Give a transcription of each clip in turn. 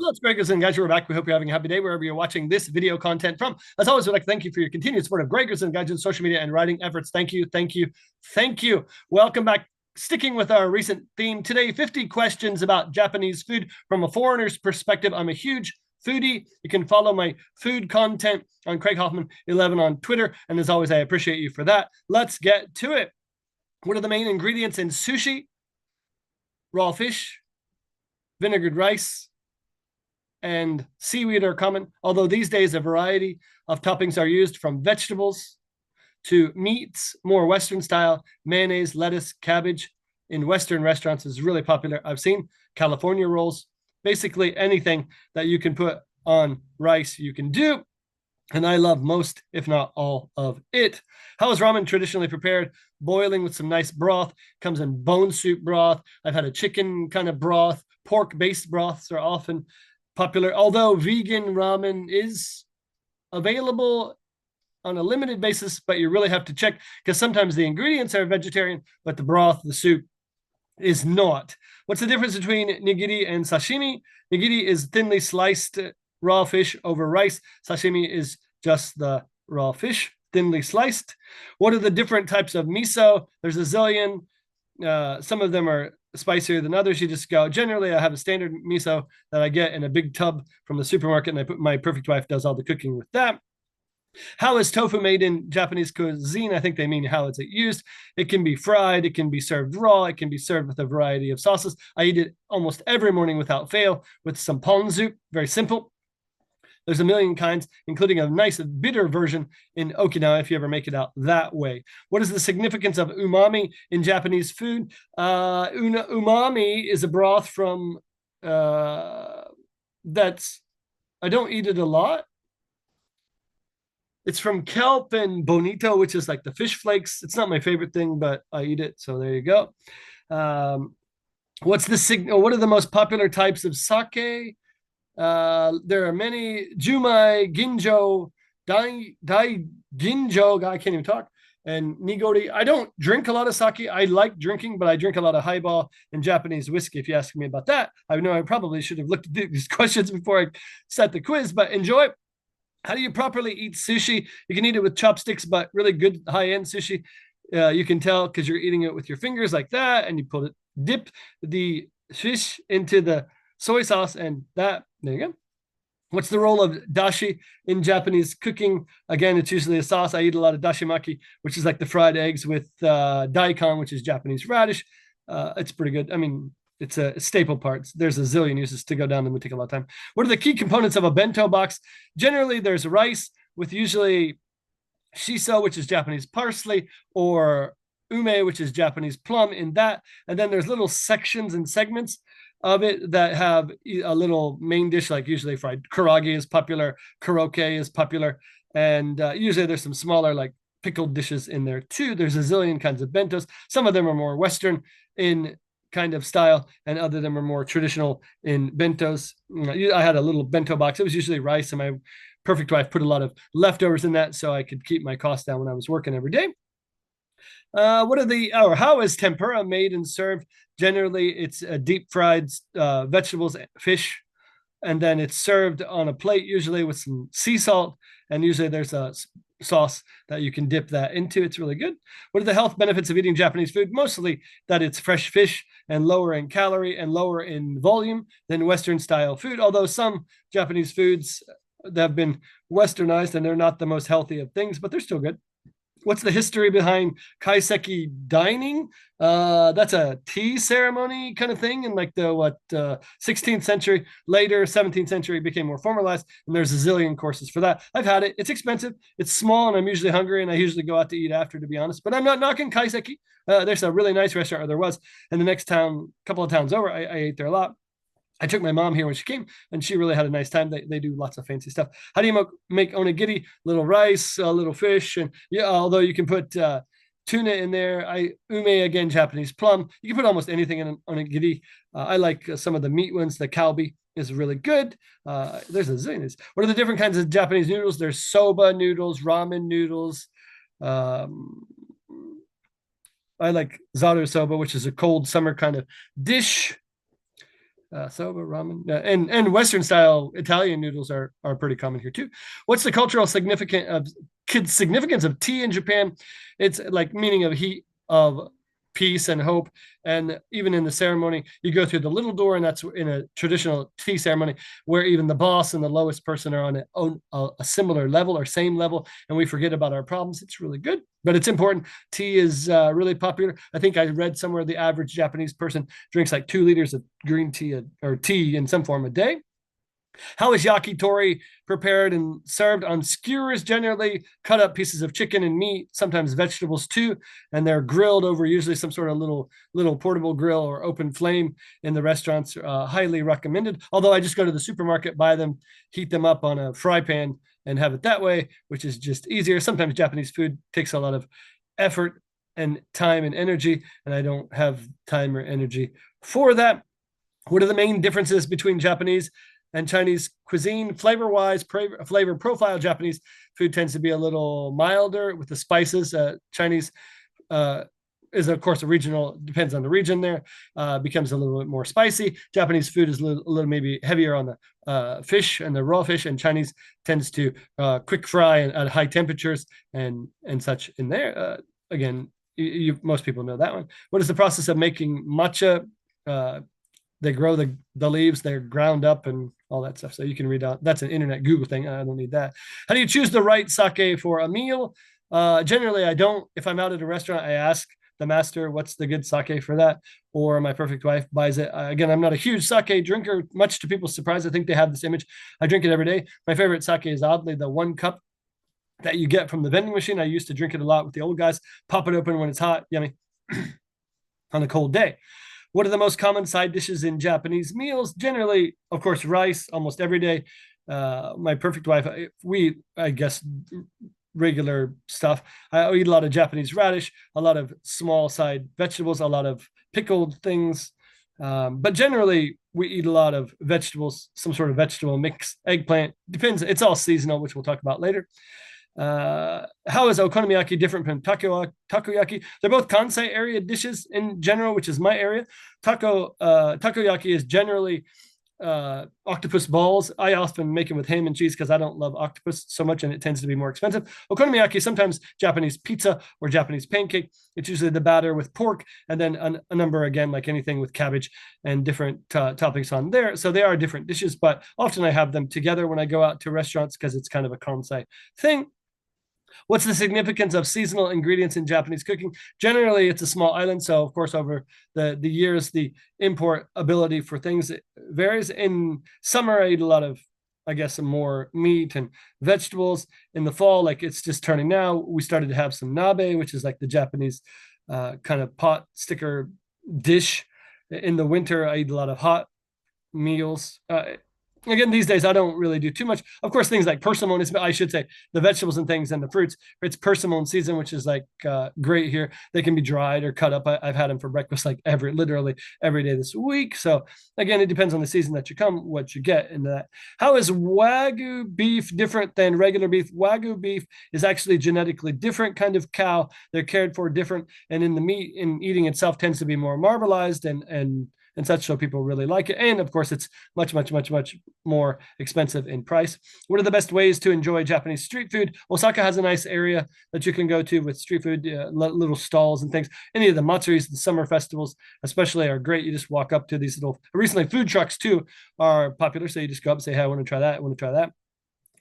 Hello, it's Greg Gadget. We're back. We hope you're having a happy day wherever you're watching this video content from. As always, we'd like to thank you for your continued support of Greg Gadget social media and writing efforts. Thank you, thank you, thank you. Welcome back. Sticking with our recent theme today, 50 questions about Japanese food from a foreigner's perspective. I'm a huge foodie. You can follow my food content on Craig Hoffman 11 on Twitter. And as always, I appreciate you for that. Let's get to it. What are the main ingredients in sushi? Raw fish, vinegared rice, and seaweed are common, although these days a variety of toppings are used, from vegetables to meats, more Western style. Mayonnaise, lettuce, cabbage in Western restaurants is really popular. I've seen California rolls. Basically anything that you can put on rice, you can do. And I love most, if not all, of it. How is ramen traditionally prepared? Boiling with some nice broth. Comes in bone soup broth. I've had a chicken kind of broth. Pork-based broths are often popular, although vegan ramen is available on a limited basis, but you really have to check because sometimes the ingredients are vegetarian, but the broth, the soup, is not. What's the difference between nigiri and sashimi? Nigiri is thinly sliced raw fish over rice. Sashimi is just the raw fish, thinly sliced. What are the different types of miso? There's a zillion. Some of them are spicier than others. You just go. Generally, I have a standard miso that I get in a big tub from the supermarket, and I put my perfect wife does all the cooking with that. How is tofu made in Japanese cuisine? I think they mean how is it used. It can be fried, it can be served raw, it can be served with a variety of sauces. I eat it almost every morning without fail with some ponzu. Very simple. There's a million kinds, including a nice bitter version in Okinawa if you ever make it out that way. What is the significance of umami in Japanese food? Umami is a broth from that's, I don't eat it a lot. It's from kelp and bonito, which is like the fish flakes. It's not my favorite thing, but I eat it. So there you go. What's the signal? What are the most popular types of sake? There are many: Jumai, Ginjo, Dai Ginjo. I can't even talk. And Nigori. I don't drink a lot of sake. I like drinking, but I drink a lot of highball and Japanese whiskey. If you ask me about that, I know I probably should have looked at these questions before I set the quiz, but enjoy. How do you properly eat sushi? You can eat it with chopsticks, but really good high-end sushi, you can tell because you're eating it with your fingers like that, and you pull it, dip the fish into the soy sauce, and that, there you go. What's the role of dashi in Japanese cooking? Again, it's usually a sauce. I eat a lot of dashimaki, which is like the fried eggs with daikon, which is Japanese radish. It's pretty good. I mean, it's a staple part. There's a zillion uses to go down them. Would take a lot of time. What are the key components of a bento box? Generally, there's rice with usually shiso, which is Japanese parsley, or ume, which is Japanese plum in that. And then there's little sections and segments of it that have a little main dish, like usually fried karage is popular, karaoke is popular, and usually there's some smaller like pickled dishes in there too. There's a zillion kinds of bentos. Some of them are more Western in kind of style, and other of them are more traditional in bentos. I had a little bento box. It was usually rice, and my perfect wife put a lot of leftovers in that so I could keep my costs down when I was working every day. How is tempura made and served? Generally, it's deep fried vegetables, fish, and then it's served on a plate, usually with some sea salt, and usually there's a sauce that you can dip that into. It's really good. What are the health benefits of eating Japanese food? Mostly that it's fresh fish and lower in calorie and lower in volume than Western style food, although some Japanese foods that have been westernized and they're not the most healthy of things, but they're still good. What's the history behind kaiseki dining? That's a tea ceremony kind of thing in like the 16th century. Later 17th century became more formalized, and there's a zillion courses for that. I've had it. It's expensive. It's small, and I'm usually hungry, and I usually go out to eat after, to be honest. But I'm not knocking kaiseki. There's a really nice restaurant, or there was, in the next town, a couple of towns over. I ate there a lot. I took my mom here when she came, and she really had a nice time. They do lots of fancy stuff. How do you make onigiri? Little rice, a little fish, and yeah. Although you can put tuna in there. Ume, again, Japanese plum. You can put almost anything in an onigiri. I like some of the meat ones. The kalbi is really good. There's a zillion. What are the different kinds of Japanese noodles? There's soba noodles, ramen noodles. I like zaru soba, which is a cold summer kind of dish. soba, ramen, and Western style Italian noodles are pretty common here too. What's the cultural significance of tea in Japan? It's like meaning of heat of peace and hope. And even in the ceremony, you go through the little door, and that's in a traditional tea ceremony where even the boss and the lowest person are on a similar level or same level, and we forget about our problems. It's really good, but it's important. Tea is really popular. I think I read somewhere the average Japanese person drinks like 2 liters of green tea or tea in some form a day. How is yakitori prepared and served? On skewers, generally cut up pieces of chicken and meat, sometimes vegetables too, and they're grilled over usually some sort of little portable grill or open flame in the restaurants. Highly recommended. Although I just go to the supermarket, buy them, heat them up on a fry pan, and have it that way, which is just easier. Sometimes Japanese food takes a lot of effort and time and energy, and I don't have time or energy for that. What are the main differences between Japanese and Chinese cuisine? Flavor-wise, flavor profile, Japanese food tends to be a little milder with the spices. Chinese is, of course, a regional, depends on the region there, becomes a little bit more spicy. Japanese food is a little maybe heavier on the fish and the raw fish, and Chinese tends to quick fry at high temperatures and such in there. Again, most people know that one. What is the process of making matcha? They grow the leaves, they're ground up and all that stuff. So you can read out. That's an internet Google thing. I don't need that. How do you choose the right sake for a meal? Generally, I don't. If I'm out at a restaurant, I ask the master, what's the good sake for that? Or my perfect wife buys it. Again, I'm not a huge sake drinker, much to people's surprise. I think they have this image. I drink it every day. My favorite sake is oddly the 1 cup that you get from the vending machine. I used to drink it a lot with the old guys. Pop it open when it's hot. Yummy. On a cold day. What are the most common side dishes in Japanese meals? Generally, of course, rice almost every day. My perfect wife, I guess, regular stuff. I eat a lot of Japanese radish, a lot of small side vegetables, a lot of pickled things. But generally, we eat a lot of vegetables, some sort of vegetable mix, eggplant. Depends. It's all seasonal, which we'll talk about later. How is okonomiyaki different from takoyaki? They're both Kansai area dishes in general, which is my area. Takoyaki is generally octopus balls. I often make them with ham and cheese because I don't love octopus so much, and it tends to be more expensive. Okonomiyaki, sometimes Japanese pizza or Japanese pancake. It's usually the batter with pork, and then a number, again, like anything with cabbage and different toppings on there. So they are different dishes, but often I have them together when I go out to restaurants because it's kind of a Kansai thing. What's the significance of seasonal ingredients in Japanese cooking? Generally, it's a small island, so of course, over the years, the import ability for things varies. In summer, I eat a lot of, I guess, more meat and vegetables. In the fall, like it's just turning now, we started to have some nabe, which is like the Japanese kind of pot sticker dish. In the winter, I eat a lot of hot meals. Again, these days I don't really do too much. Of course, things like persimmon, I should say, the vegetables and things and the fruits. It's persimmon season, which is like great here. They can be dried or cut up. I've had them for breakfast like literally every day this week. So again, it depends on the season that you come, what you get in that. How is Wagyu beef different than regular beef? Wagyu beef is actually genetically different kind of cow. They're cared for different, and in the meat, in eating itself, tends to be more marbleized and such, so people really like it. And of course, it's much more expensive in price. What are the best ways to enjoy Japanese street food? Osaka has a nice area that you can go to with street food, little stalls and things. Any of the matsuris, the summer festivals especially, are great. You just walk up to these little, recently food trucks too are popular. So you just go up and say, hey, I want to try that. I want to try that.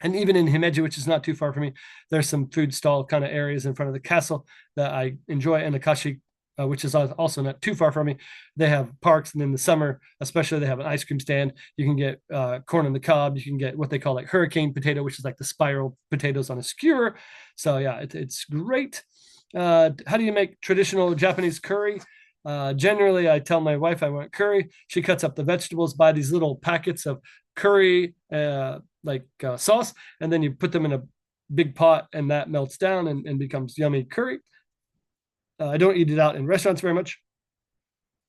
And even in Himeji, which is not too far from me, there's some food stall kind of areas in front of the castle that I enjoy. And Akashi, which is also not too far from me, they have parks, and in the summer especially, they have an ice cream stand. You can get corn on the cob. You can get what they call like hurricane potato, which is like the spiral potatoes on a skewer. So yeah, it's great. How do you make traditional Japanese curry? Generally, I tell my wife I want curry. She cuts up the vegetables, buy these little packets of curry sauce, and then you put them in a big pot, and that melts down and becomes yummy curry. I don't eat it out in restaurants very much.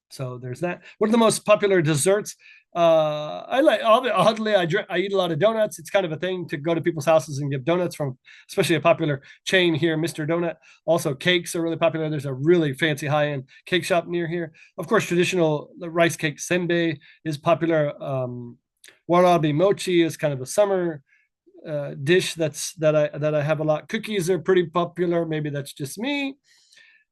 So there's that. What are the most popular desserts I like oddly I eat a lot of donuts. It's kind of a thing to go to people's houses and give donuts from, especially a popular chain here, Mr. Donut. Also, cakes are really popular. There's a really fancy high-end cake shop near here. Of course, traditional rice cake senbei is popular. Warabi mochi is kind of a summer dish that I have a lot. Cookies are pretty popular. Maybe that's just me.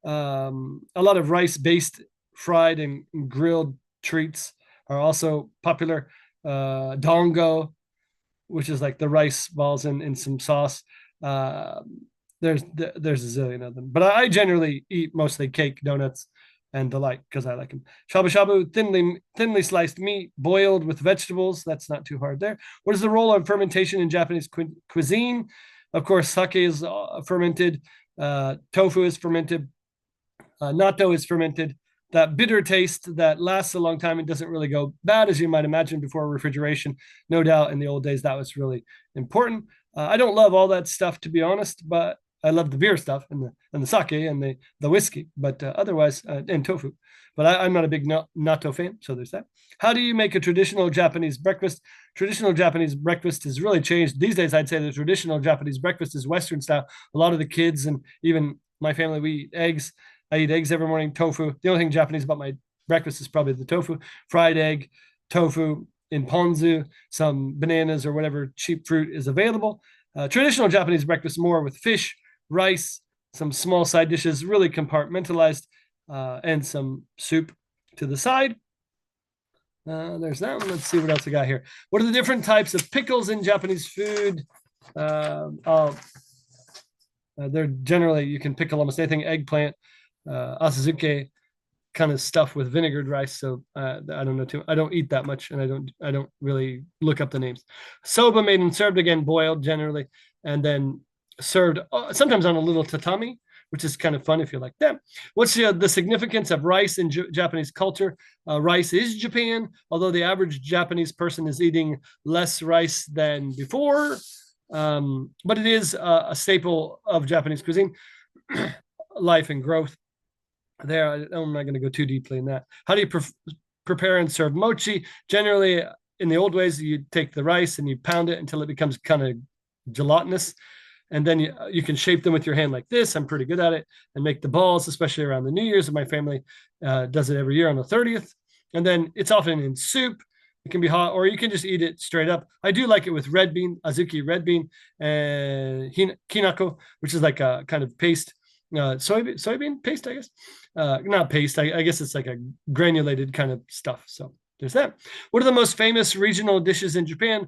A lot of rice-based fried and grilled treats are also popular. Dongo, which is like the rice balls in some sauce. Uh, there's a zillion of them, but I generally eat mostly cake, donuts, and the like because I like them. Shabu shabu, thinly sliced meat, boiled with vegetables. That's not too hard there. What is the role of fermentation in Japanese cuisine? Of course, sake is fermented. Tofu is fermented. Natto is fermented. That bitter taste that lasts a long time and doesn't really go bad, as you might imagine, before refrigeration. No doubt in the old days that was really important. I don't love all that stuff, to be honest, but I love the beer stuff and the sake and the whiskey, but otherwise, and tofu. But I'm not a big natto fan, so there's that. How do you make a traditional Japanese breakfast? Traditional Japanese breakfast has really changed. These days, I'd say the traditional Japanese breakfast is Western style. A lot of the kids and even my family, we eat eggs. I eat eggs every morning, tofu. The only thing Japanese about my breakfast is probably the tofu, fried egg, tofu in ponzu, some bananas or whatever cheap fruit is available. Traditional Japanese breakfast more with fish, rice, some small side dishes, really compartmentalized, and some soup to the side. There's that one. Let's see what else I got here. What are the different types of pickles in Japanese food? They're generally, you can pickle almost anything, eggplant, asazuke kind of stuff with vinegared rice. So I don't know too. I don't eat that much, and I don't really look up the names. Soba made and served, again, boiled generally, and then served sometimes on a little tatami, which is kind of fun if you like that. What's the significance of rice in Japanese culture? Rice is Japan, although the average Japanese person is eating less rice than before. But it is a staple of Japanese cuisine, life and growth. There, I'm not going to go too deeply in that. How do you prepare and serve mochi? Generally, in the old ways, you take the rice and you pound it until it becomes kind of gelatinous, and then you can shape them with your hand like this. I'm pretty good at it, and make the balls, especially around the New Year's. And my family does it every year on the 30th, and then it's often in soup. It can be hot, or you can just eat it straight up. I do like it with red bean, azuki red bean, and kinako, which is like a kind of paste, soybean paste, I guess. Not paste. I guess it's like a granulated kind of stuff. So there's that. What are the most famous regional dishes in Japan?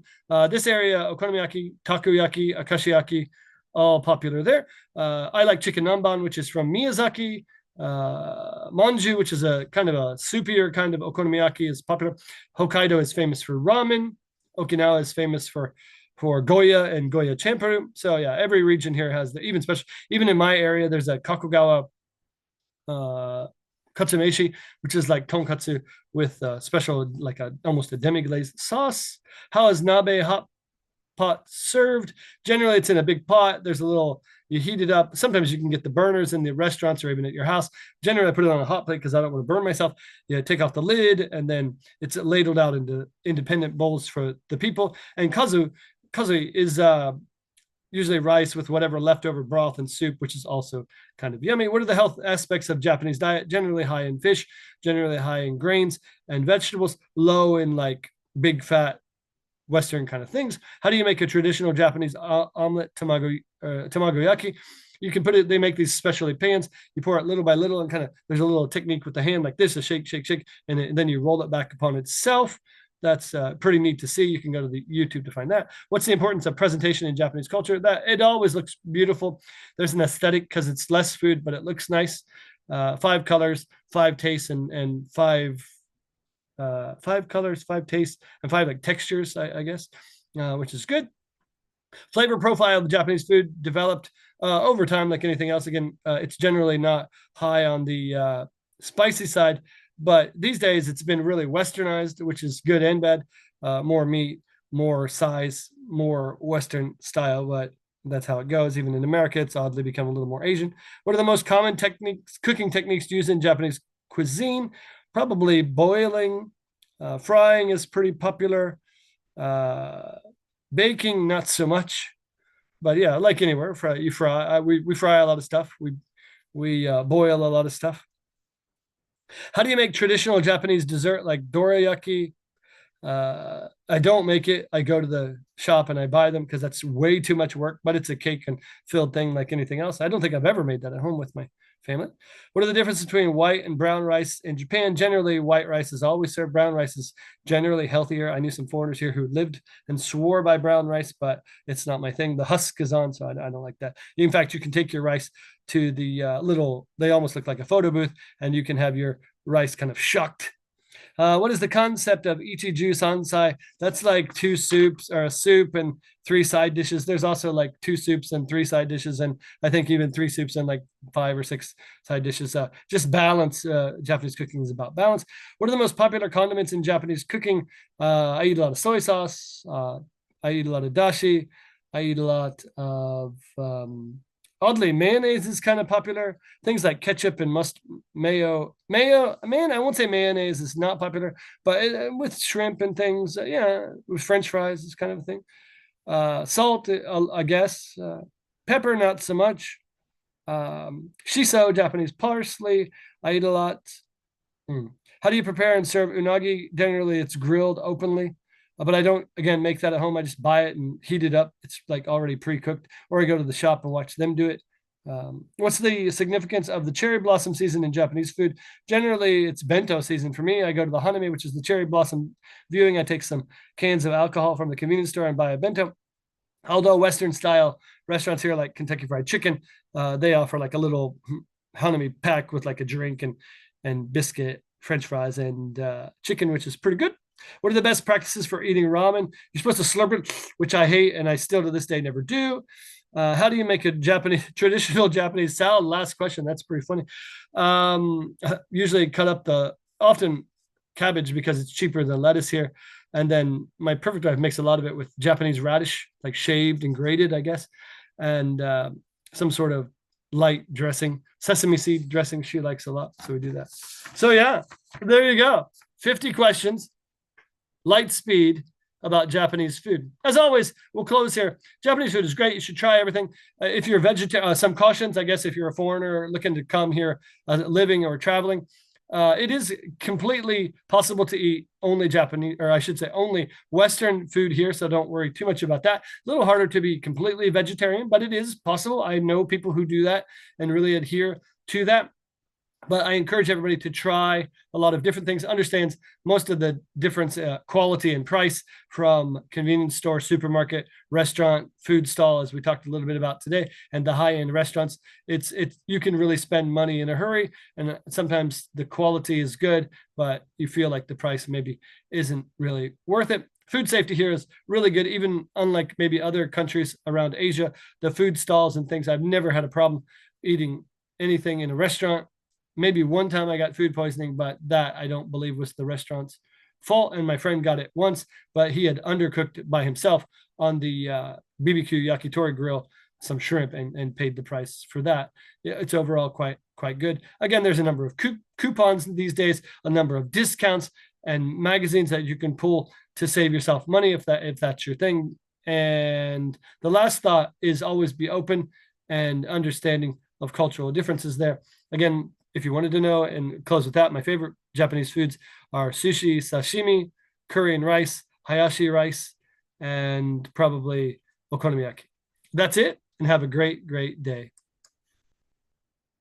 This area, okonomiyaki, takoyaki, akashiyaki, all popular there. I like chicken namban, which is from Miyazaki. Manju, which is a kind of a soupier kind of okonomiyaki, is popular. Hokkaido is famous for ramen. Okinawa is famous for Goya and Goya champaru. So yeah, every region here has even special. Even in my area, there's a Kakogawa katsumeshi, which is like tonkatsu with special, like almost a demi-glazed sauce. How is nabe hot pot served? Generally, it's in a big pot. There's a little, you heat it up. Sometimes you can get the burners in the restaurants or even at your house. Generally, I put it on a hot plate because I don't want to burn myself. You take off the lid, and then it's ladled out into independent bowls for the people. And kazu is usually rice with whatever leftover broth and soup, which is also kind of yummy. What are the health aspects of Japanese diet? Generally high in fish, generally high in grains and vegetables, low in like big fat Western kind of things. How do you make a traditional Japanese omelet, tamagoyaki? You can put it, they make these specialty pans. You pour it little by little, and kind of, there's a little technique with the hand like this, a shake, shake, shake, and then you roll it back upon itself. That's pretty neat to see. You can go to the YouTube to find that. What's the importance of presentation in Japanese culture? That it always looks beautiful. There's an aesthetic because it's less food, but it looks nice. 5 colors, 5 tastes, and 5 colors, 5 tastes, and 5 like textures, I guess, which is good. Flavor profile of the Japanese food developed over time, like anything else. Again, it's generally not high on the spicy side, but these days it's been really westernized, which is good and bad. More meat, more size, more Western style, but that's how it goes. Even in America, it's oddly become a little more Asian. What are the most common cooking techniques used in Japanese cuisine? Probably boiling, Frying is pretty popular. Baking, not so much. But yeah, like anywhere, you fry. We fry a lot of stuff. We boil a lot of stuff. How do you make traditional Japanese dessert like dorayaki? I don't make it. I go to the shop and I buy them because that's way too much work, but it's a cake and filled thing like anything else. I don't think I've ever made that at home with my family. What are the differences between white and brown rice in Japan? Generally, white rice is always served. Brown rice is generally healthier. I knew some foreigners here who lived and swore by brown rice, but it's not my thing. The husk is on, so I don't like that. In fact, you can take your rice to the they almost look like a photo booth, and you can have your rice kind of shucked. What is the concept of ichiju sansai? That's like two soups or a soup and three side dishes. There's also like two soups and three side dishes, and I think even three soups and like 5 or 6 side dishes. Just balance. Japanese cooking is about balance. What are the most popular condiments in Japanese cooking? I eat a lot of soy sauce. I eat a lot of dashi. I eat a lot of oddly, mayonnaise is kind of popular. Things like ketchup and mayo. Man, I won't say mayonnaise is not popular, but with shrimp and things, yeah, with French fries is kind of a thing. Salt, I guess. Pepper, not so much. Shiso, Japanese parsley. I eat a lot. How do you prepare and serve unagi? Generally, it's grilled openly. But I don't, again, make that at home. I just buy it and heat it up. It's like already pre-cooked, or I go to the shop and watch them do it. What's the significance of the cherry blossom season in Japanese food? Generally, it's bento season for me. I go to the hanami, which is the cherry blossom viewing. I take some cans of alcohol from the convenience store and buy a bento. Although Western style restaurants here, like Kentucky Fried Chicken, they offer like a little hanami pack with like a drink and biscuit, French fries, and chicken, which is pretty good. What are the best practices for eating ramen? You're supposed to slurp it, which I hate, and I still to this day never do. How do you make a traditional Japanese salad? Last question. That's pretty funny. Usually cut up often cabbage because it's cheaper than lettuce here. And then my perfect wife makes a lot of it with Japanese radish, like shaved and grated, I guess, and some sort of light dressing, sesame seed dressing she likes a lot. So we do that. So yeah, there you go. 50 questions. Light speed about Japanese food. As always, we'll close here. Japanese food is great. You should try everything. If you're a vegetarian, some cautions, I guess, if you're a foreigner looking to come here, living or traveling, it is completely possible to eat only Japanese, or I should say only Western food here. So don't worry too much about that. A little harder to be completely vegetarian, but it is possible. I know people who do that and really adhere to that. But I encourage everybody to try a lot of different things, understands most of the difference, quality and price from convenience store, supermarket, restaurant, food stall, as we talked a little bit about today, and the high-end restaurants. It's you can really spend money in a hurry, and sometimes the quality is good, but you feel like the price maybe isn't really worth it. Food safety here is really good, even unlike maybe other countries around Asia. The food stalls and things, I've never had a problem eating anything in a restaurant. Maybe one time I got food poisoning, but that I don't believe was the restaurant's fault. And my friend got it once, but he had undercooked by himself on the BBQ yakitori grill some shrimp and paid the price for that. It's overall quite good. Again, there's a number of coupons these days, a number of discounts and magazines that you can pull to save yourself money if that's your thing. And the last thought is always be open and understanding of cultural differences there. Again, if you wanted to know, and close with that, my favorite Japanese foods are sushi, sashimi, curry and rice, hayashi rice, and probably okonomiyaki. That's it, and have a great day.